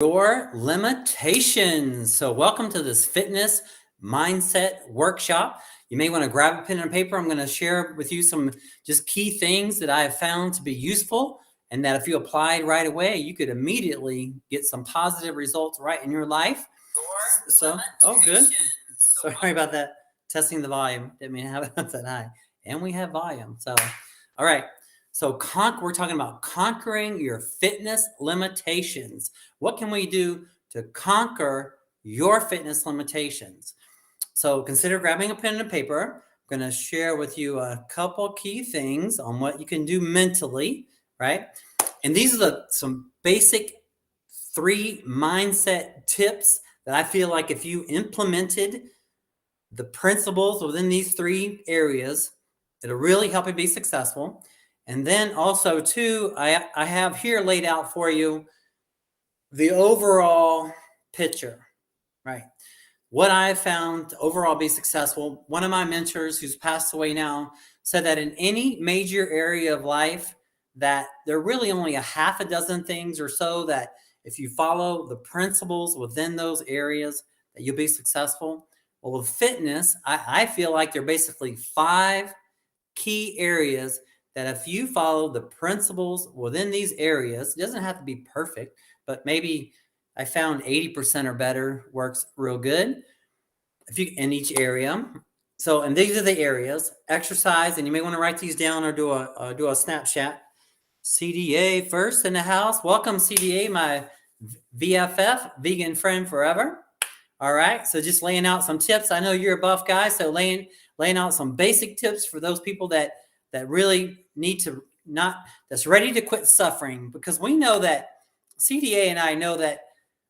Your limitations. So welcome to this fitness mindset workshop. You may want to grab a pen and paper. I'm going to share with you some just key things that I have found to be useful, and that if you applied right away, you could immediately get some positive results right in your life. Oh, good. Sorry about that. Testing the volume. Didn't mean to have it up that high. And we have volume. So, all right. So we're talking about conquering your fitness limitations. What can we do to conquer your fitness limitations? So consider grabbing a pen and paper. I'm going to share with you a couple key things on what you can do mentally, right? And these are some basic 3 mindset tips that I feel like if you implemented the principles within these 3 areas, it'll really help you be successful. And then also too, I have here laid out for you the overall picture, right? What I found to overall be successful. One of my mentors who's passed away now said that in any major area of life, that there are really only a half a dozen things or so that if you follow the principles within those areas, that you'll be successful. Well, with fitness, I feel like there are basically 5 key areas that if you follow the principles within these areas, it doesn't have to be perfect, but maybe I found 80% or better works real good if you in each area. So, and these are the areas: exercise, and you may want to write these down or do a snapshot. CDA first in the house. Welcome, CDA, my VFF, vegan friend forever. All right, so just laying out some tips. I know you're a buff guy, so laying out some basic tips for those people that really need to that's ready to quit suffering, because we know that CDA and I know that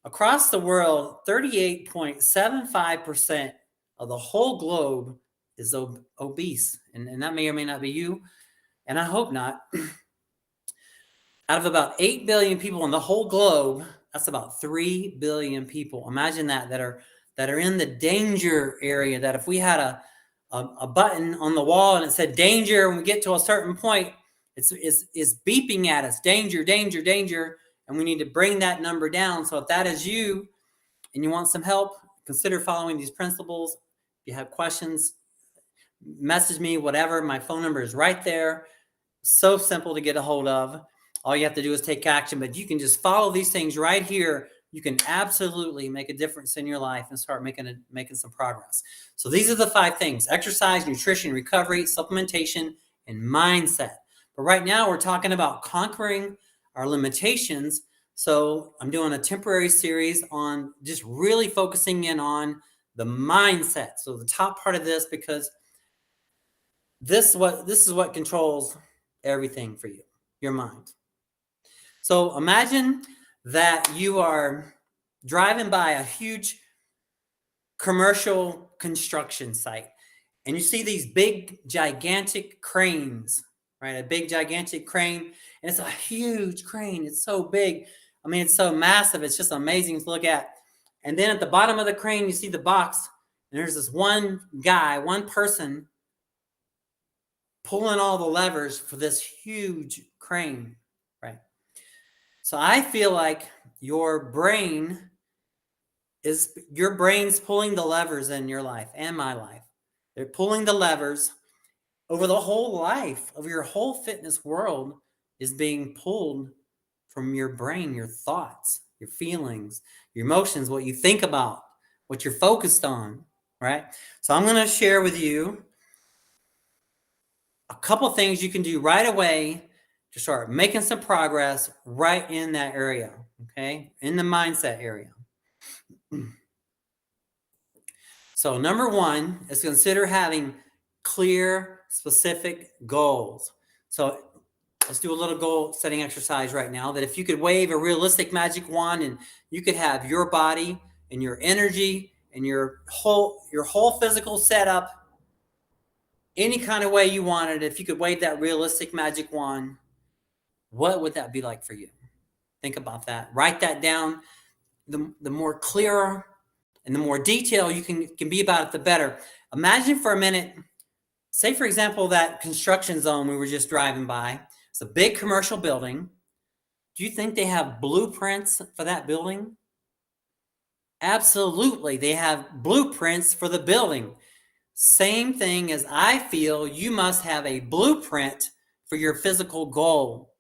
across the world, 38.75% of the whole globe is obese, and that may or may not be you, and I hope not. Out of about 8 billion people in the whole globe, that's about 3 billion people. Imagine that are in the danger area, that if we had a button on the wall and it said danger, when we get to a certain point, it's beeping at us, danger, danger, danger, and we need to bring that number down. So if that is you and you want some help, consider following these principles. If you have questions, message me, whatever. My phone number is right there. So simple to get a hold of. All you have to do is take action, but you can just follow these things right here. You can absolutely make a difference in your life and start making some progress. So these are the 5 things: exercise, nutrition, recovery, supplementation, and mindset. But right now we're talking about conquering our limitations. So I'm doing a temporary series on just really focusing in on the mindset. So the top part of this, because this is what controls everything for you, your mind. So imagine that you are driving by a huge commercial construction site, and you see these big, gigantic cranes, right? A big, gigantic crane, and it's a huge crane. It's so big. I mean, it's so massive. It's just amazing to look at. And then at the bottom of the crane, you see the box, and there's this one person pulling all the levers for this huge crane, right? So I feel like your brain's pulling the levers in your life and my life. They're pulling the levers over the whole life of your whole fitness world is being pulled from your brain, your thoughts, your feelings, your emotions, what you think about, what you're focused on, right? So I'm going to share with you a couple things you can do right away to start making some progress right in that area, okay? In the mindset area. So number 1 is consider having clear, specific goals. So let's do a little goal setting exercise right now, that if you could wave a realistic magic wand and you could have your body and your energy and your whole physical setup any kind of way you wanted, if you could wave that realistic magic wand, what would that be like for you? Think about that. Write that down. The more clearer and the more detail you can be about it, the better. Imagine for a minute, say, for example, that construction zone we were just driving by. It's a big commercial building, Do you think they have blueprints for that building? Absolutely. They have blueprints for the building. Same thing as I feel you must have a blueprint for your physical goal.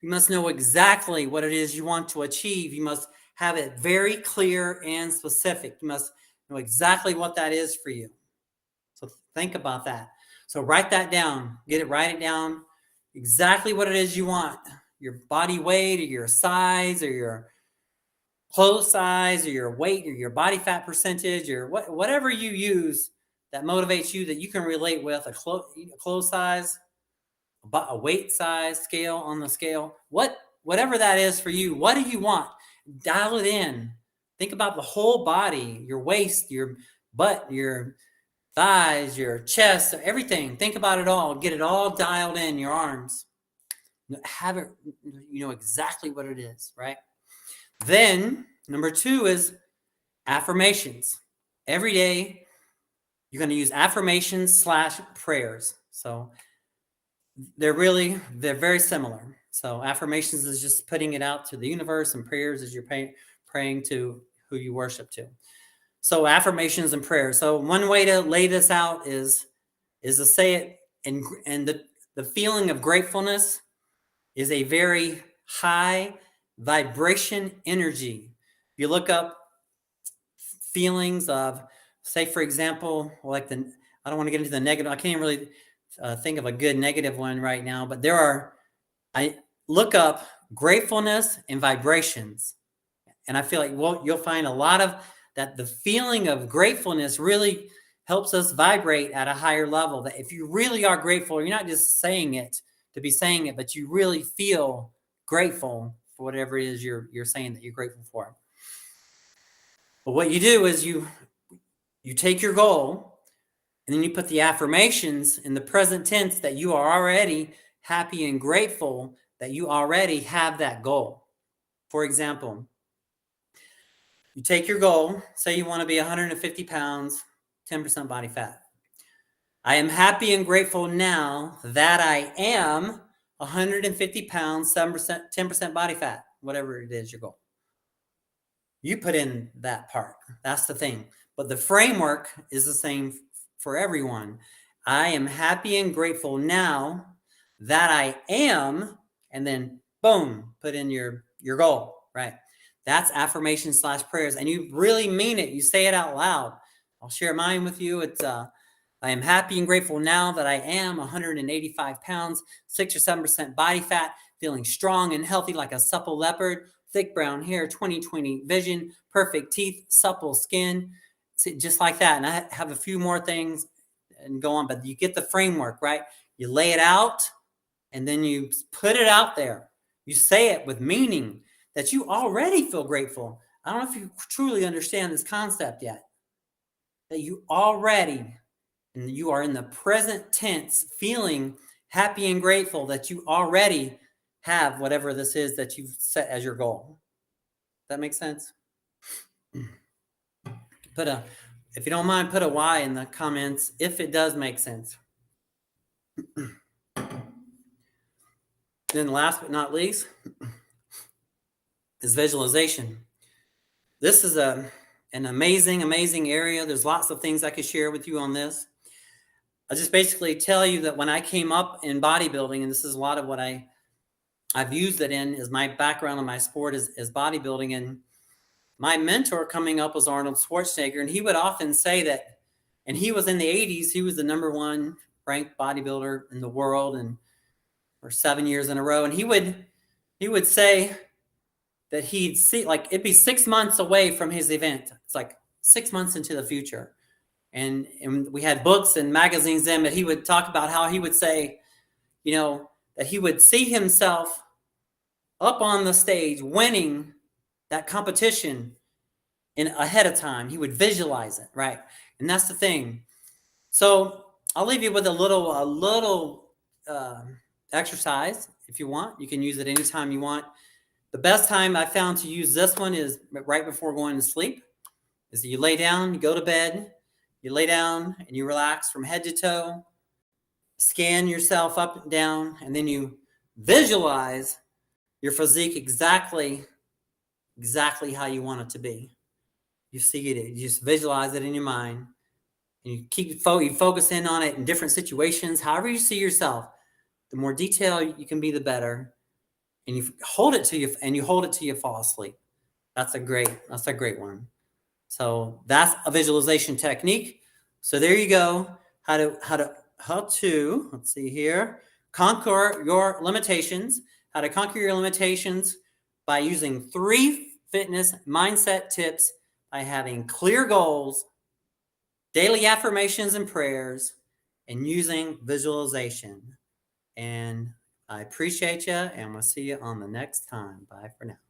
You must know exactly what it is you want to achieve. You must have it very clear and specific. You must know exactly what that is for you. So think about that. So write that down. Write it down. Exactly what it is you want. Your body weight or your size or your clothes size or your weight or your body fat percentage or whatever you use that motivates you that you can relate with, a clothes size, a weight size scale on the scale, whatever that is for you. What do you want? Dial it in. Think about the whole body, your waist, your butt, your thighs, your chest, everything. Think about it all. Get it all dialed in, your arms. Have it, you know exactly what it is, right? Then number 2 is affirmations. Every day you're going to use affirmations / prayers. So they're very similar. So affirmations is just putting it out to the universe, and prayers is you're praying to who you worship to. So affirmations and prayers. So one way to lay this out is to say it, and the feeling of gratefulness is a very high vibration energy. If you look up feelings of, say, for example, I don't want to get into the negative. I can't really think of a good negative one right now, but I look up gratefulness and vibrations. And I feel like, well, you'll find a lot of that. The feeling of gratefulness really helps us vibrate at a higher level. That if you really are grateful, you're not just saying it to be saying it, but you really feel grateful for whatever it is you're saying that you're grateful for. But what you do is you take your goal, and then you put the affirmations in the present tense that you are already happy and grateful that you already have that goal. For example, you take your goal, say you want to be 150 pounds, 10% body fat. I am happy and grateful now that I am 150 pounds, 7%, 10% body fat, whatever it is your goal. You put in that part. That's the thing. But the framework is the same for everyone. I am happy and grateful now that I am, and then boom, put in your goal, right? That's affirmation / prayers. And you really mean it. You say it out loud. I'll share mine with you. It's I am happy and grateful now that I am 185 pounds, 6 or 7% body fat, feeling strong and healthy like a supple leopard, thick brown hair, 20/20 vision, perfect teeth, supple skin, just like that. And I have a few more things and go on, but you get the framework, right? You lay it out, and then you put it out there. You say it with meaning that you already feel grateful. I don't know if you truly understand this concept yet, that you already, and you are in the present tense, feeling happy and grateful that you already have whatever this is that you've set as your goal. That makes sense? If you don't mind, put a Y in the comments if it does make sense. Then last but not least is visualization. This is an amazing area. There's lots of things I could share with you on this. I'll just basically tell you that when I came up in bodybuilding, and this is a lot of what I've used it in, is my background in my sport is bodybuilding. And my mentor coming up was Arnold Schwarzenegger, and he would often say that, and he was in the 80s, he was the number 1 ranked bodybuilder in the world, and for 7 years in a row. And he would say that he'd see, like, it'd be 6 months away from his event. It's like 6 months into the future. And we had books and magazines then, but he would talk about how he would say, that he would see himself up on the stage winning that competition ahead of time. He would visualize it, right? And that's the thing. So I'll leave you with a little exercise. If you want, you can use it anytime you want. The best time I found to use this one is right before going to sleep. Is that you lay down, you go to bed, you lay down and you relax from head to toe, scan yourself up and down, and then you visualize your physique exactly how you want it to be. You see it, you just visualize it in your mind, and you keep you focus in on it in different situations. However you see yourself, the more detail you can be, the better. And you hold it till you fall asleep. That's a great one. So that's a visualization technique. So there you go. How to let's see here, conquer your limitations. How to conquer your limitations by using 3 fitness mindset tips, by having clear goals, daily affirmations and prayers, and using visualization. And I appreciate you, and we'll see you on the next time. Bye for now.